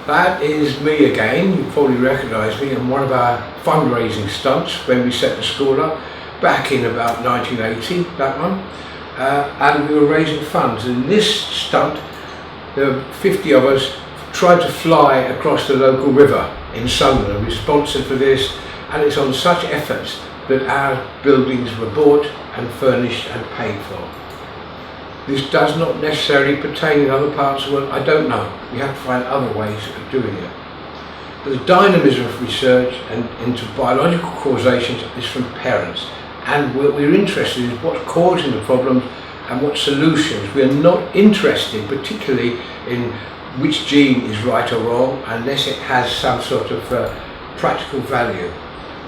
That is me again. You probably recognise me in one of our fundraising stunts when we set the school up back in about 1980, that one. And we were raising funds. In this stunt, there were 50 of us tried to fly across the local river in Sunderland. We sponsored for this, and it's on such efforts that our buildings were bought and furnished and paid for. This does not necessarily pertain in other parts of the world. I don't know. We have to find other ways of doing it. But the dynamism of research and into biological causations is from parents. And what we're interested in is what's causing the problems and what solutions. We're not interested particularly in which gene is right or wrong unless it has some sort of practical value.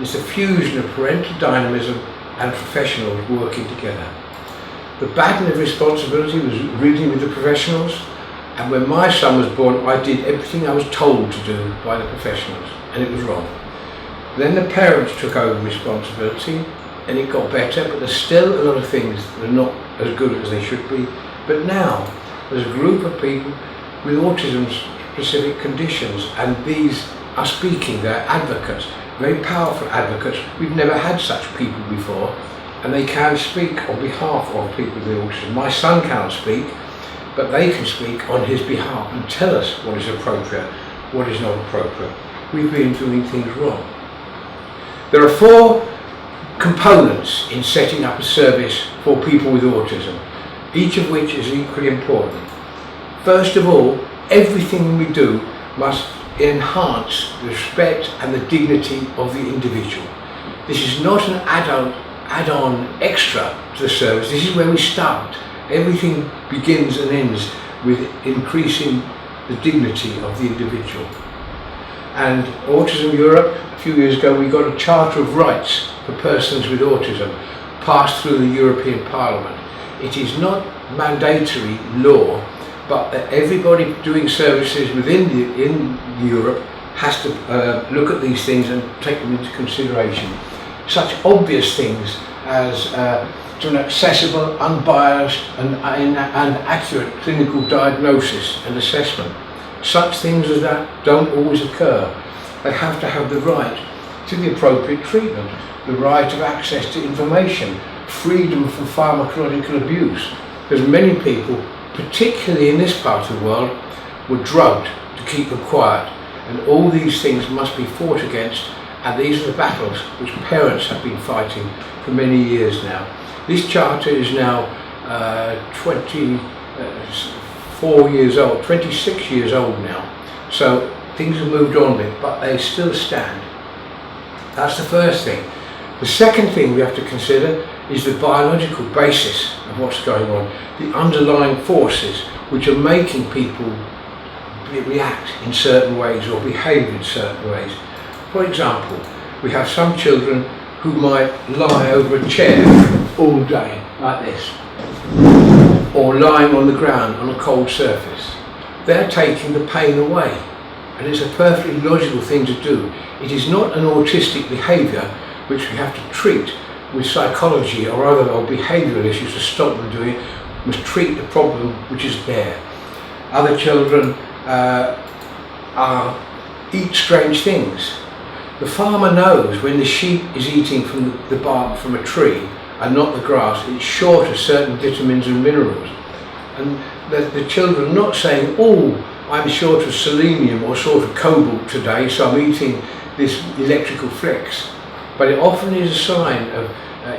It's a fusion of parental dynamism and professionals working together. The burden of responsibility was really with the professionals, and when my son was born I did everything I was told to do by the professionals, and it was wrong. Then the parents took over responsibility and it got better, but there's still a lot of things that are not as good as they should be. But now there's a group of people with autism specific conditions, and these are speaking, they're advocates, very powerful advocates. We've never had such people before, and they can speak on behalf of people with autism. My son can't speak, but they can speak on his behalf and tell us what is appropriate, what is not appropriate. We've been doing things wrong. There are 4 components in setting up a service for people with autism, each of which is equally important. First of all, everything we do must enhance the respect and the dignity of the individual. This is not an add-on extra to the service. This is where we start. Everything begins and ends with increasing the dignity of the individual. And Autism Europe, a few years ago, we got a Charter of Rights for persons with autism passed through the European Parliament. It is not mandatory law, but that everybody doing services within Europe has to look at these things and take them into consideration. Such obvious things as to an accessible, unbiased and accurate clinical diagnosis and assessment. Such things as that don't always occur. They have to have the right to the appropriate treatment, the right of access to information, freedom from pharmacological abuse. Because many people, particularly in this part of the world, were drugged to keep them quiet. And all these things must be fought against, and these are the battles which parents have been fighting for many years now. This charter is now 24 years old, 26 years old now. So things have moved on a bit, but they still stand. That's the first thing. The second thing we have to consider is the biological basis of what's going on, the underlying forces which are making people react in certain ways or behave in certain ways. For example, we have some children who might lie over a chair all day, like this, or lying on the ground on a cold surface. They're taking the pain away, and it's a perfectly logical thing to do. It is not an autistic behaviour which we have to treat with psychology or other or behavioural issues to stop them doing it. We must treat the problem which is there. Other children eat strange things. The farmer knows when the sheep is eating from the bark from a tree and not the grass, it's short of certain vitamins and minerals. And the children are not saying, oh, I'm short of selenium or short of cobalt today, so I'm eating this electrical flex. But it often is a sign of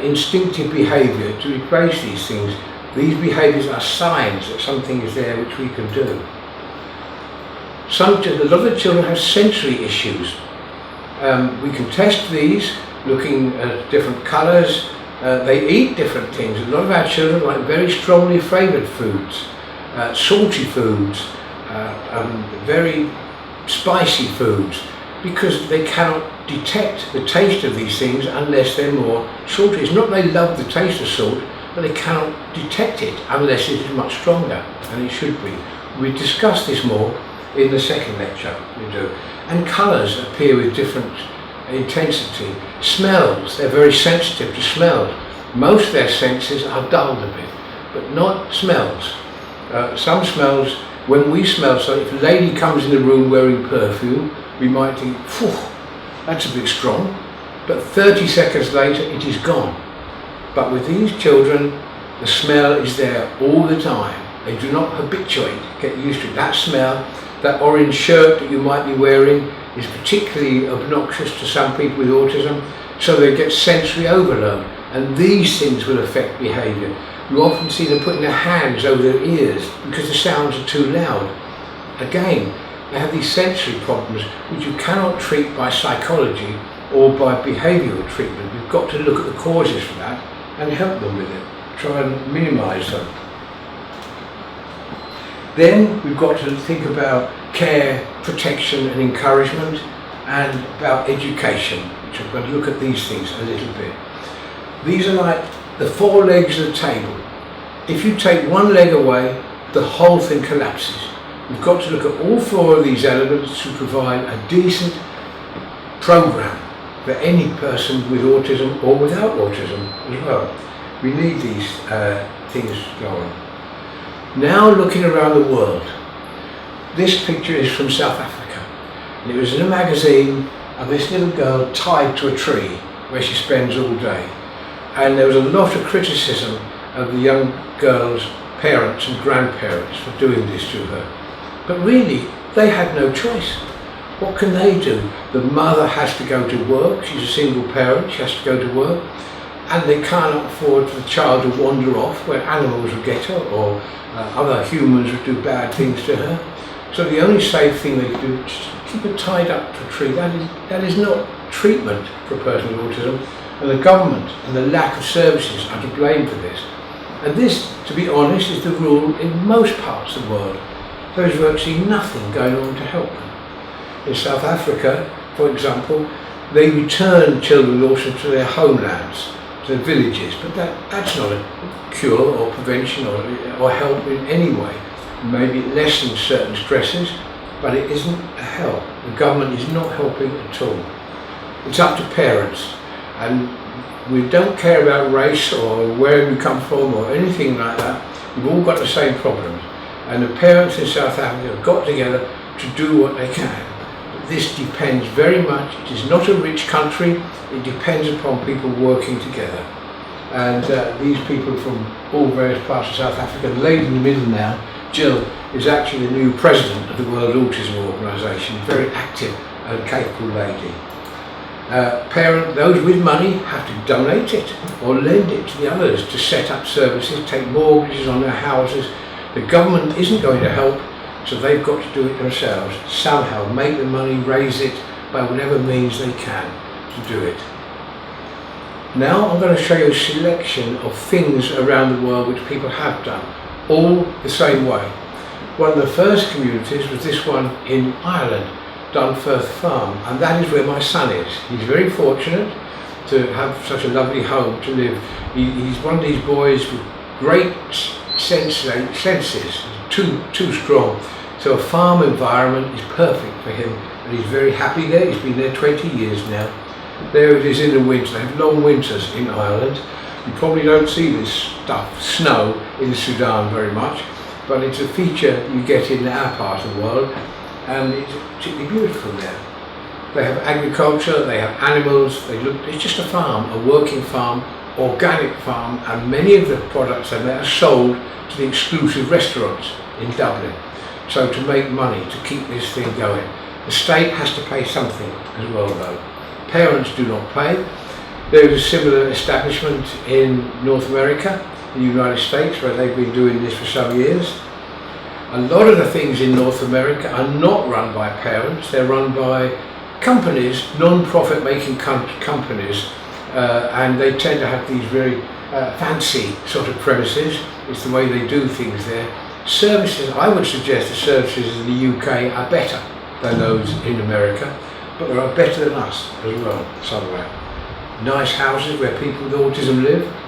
instinctive behaviour to replace these things. These behaviours are signs that something is there which we can do. A lot of the children have sensory issues. We can test these looking at different colours. They eat different things. A lot of our children like very strongly flavoured foods, salty foods, very spicy foods, because they cannot detect the taste of these things unless they're more salty. It's not that they love the taste of salt, but they cannot detect it unless it is much stronger, and it should be. We discuss this more in the second lecture, we do. And colours appear with different intensity. Smells, they're very sensitive to smells. Most of their senses are dulled a bit, but not smells. Some smells When we smell something, if a lady comes in the room wearing perfume, we might think, phew, that's a bit strong. But 30 seconds later, it is gone. But with these children, the smell is there all the time. They do not habituate, get used to it. That smell, that orange shirt that you might be wearing is particularly obnoxious to some people with autism, so they get sensory overload. And these things will affect behaviour. You often see them putting their hands over their ears because the sounds are too loud. Again, they have these sensory problems which you cannot treat by psychology or by behavioural treatment. You've got to look at the causes for that and help them with it. Try and minimise them. Then we've got to think about care, protection and encouragement, and about education, which I'm going to look at these things a little bit. These are like the four legs of the table. If you take one leg away, the whole thing collapses. We've got to look at all four of these elements to provide a decent program for any person with autism or without autism as well. We need these things going. Now looking around the world, this picture is from South Africa. And it was in a magazine of this little girl tied to a tree where she spends all day. And there was a lot of criticism of the young girl's parents and grandparents for doing this to her. But really, they had no choice. What can they do? The mother has to go to work, she's a single parent, she has to go to work, and they cannot afford for the child to wander off where animals would get her or other humans would do bad things to her. So the only safe thing they could do is keep her tied up to a tree. That is not treatment for a person with autism, and the government and the lack of services are to blame for this. And this, to be honest, is the rule in most parts of the world. There is virtually nothing going on to help them. In South Africa, for example, they return children with autism to their homelands, to their villages, but that's not a cure or prevention or help in any way. Maybe it lessens certain stresses, but it isn't a help. The government is not helping at all. It's up to parents, and we don't care about race or where we come from or anything like that. We've all got the same problems, and the parents in South Africa have got together to do what they can. But this depends very much. It is not a rich country. It depends upon people working together. And these people from all various parts of South Africa, the lady in the middle now, Jill, is actually the new president of the World Autism Organisation, a very active and capable lady. Those with money have to donate it or lend it to the others to set up services, take mortgages on their houses. The government isn't going to help, so they've got to do it themselves, somehow make the money, raise it by whatever means they can to do it. Now I'm going to show you a selection of things around the world which people have done, all the same way. One of the first communities was this one in Ireland, Dunferth Farm, and that is where my son is. He's very fortunate to have such a lovely home to live. He's one of these boys with great senses, too strong. So a farm environment is perfect for him, and he's very happy there. He's been there 20 years now. There it is in the winter. They have long winters in Ireland. You probably don't see this stuff, snow, in Sudan very much, but it's a feature you get in our part of the world, and it's particularly beautiful there. They have agriculture, they have animals, it's just a farm, a working farm, organic farm, and many of the products they make are sold to the exclusive restaurants in Dublin. So to make money, to keep this thing going. The state has to pay something as well though. Parents do not pay. There is a similar establishment in North America, in the United States, where they've been doing this for some years. A lot of the things in North America are not run by parents, they're run by companies, non-profit making companies, and they tend to have these very fancy sort of premises. It's the way they do things there. Services, I would suggest the services in the UK are better than those in America, but they are better than us as well, somewhere. Nice houses where people with autism live,